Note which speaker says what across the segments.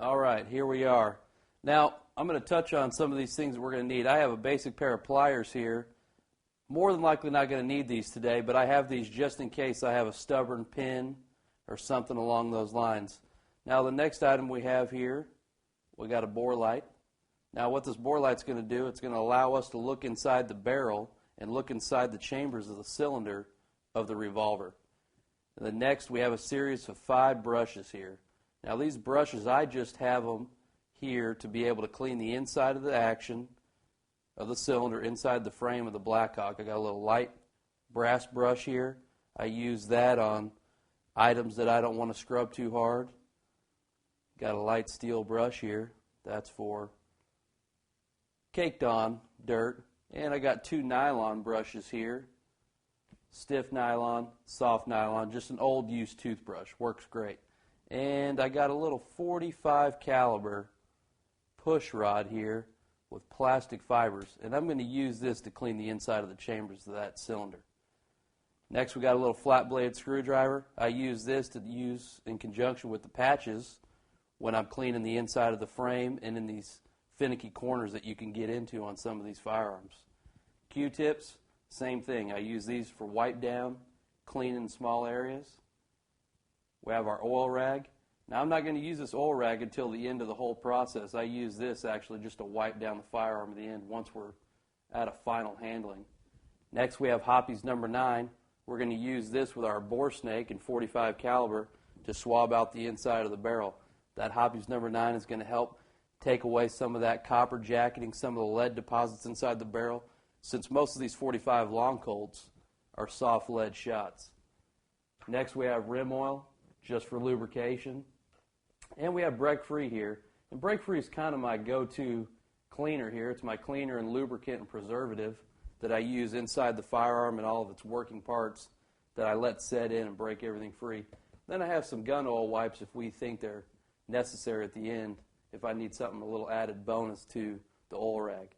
Speaker 1: All right, here we are. Now, I'm going to touch on some of these things that we're going to need. I have a basic pair of pliers here. More than likely not going to need these today, but I have these just in case I have a stubborn pin or something along those lines. Now, the next item we have here, we got a bore light. Now, what this bore light's going to do, it's going to allow us to look inside the barrel and look inside the chambers of the cylinder of the revolver. And then next, we have a series of 5 brushes here. Now, these brushes, I just have them here to be able to clean the inside of the action of the cylinder inside the frame of the Blackhawk. I got a little light brass brush here. I use that on items that I don't want to scrub too hard. Got a light steel brush here. That's for caked on dirt. And I got 2 nylon brushes here. Stiff nylon, soft nylon, just an old used toothbrush. Works great. And I got a little 45 caliber push rod here with plastic fibers, and I'm going to use this to clean the inside of the chambers of that cylinder. Next, we got a little flat blade screwdriver. I use this to use in conjunction with the patches when I'm cleaning the inside of the frame and in these finicky corners that you can get into on some of these firearms. Q-tips, same thing. I use these for wipe down, cleaning small areas. We have our oil rag. Now, I'm not going to use this oil rag until the end of the whole process. I use this actually just to wipe down the firearm at the end once we're at a final handling. Next, we have Hoppy's number 9. We're going to use this with our bore snake and 45 caliber to swab out the inside of the barrel. That Hoppy's number 9 is going to help take away some of that copper jacketing, some of the lead deposits inside the barrel, since most of these 45 long Colts are soft lead shots. Next, we have rim oil, just for lubrication. And we have Break Free here. And Break Free is kind of my go-to cleaner here. It's my cleaner and lubricant and preservative that I use inside the firearm and all of its working parts that I let set in and break everything free. Then I have some gun oil wipes if we think they're necessary at the end, if I need something, a little added bonus to the oil rag.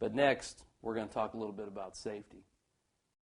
Speaker 1: But next, we're going to talk a little bit about safety.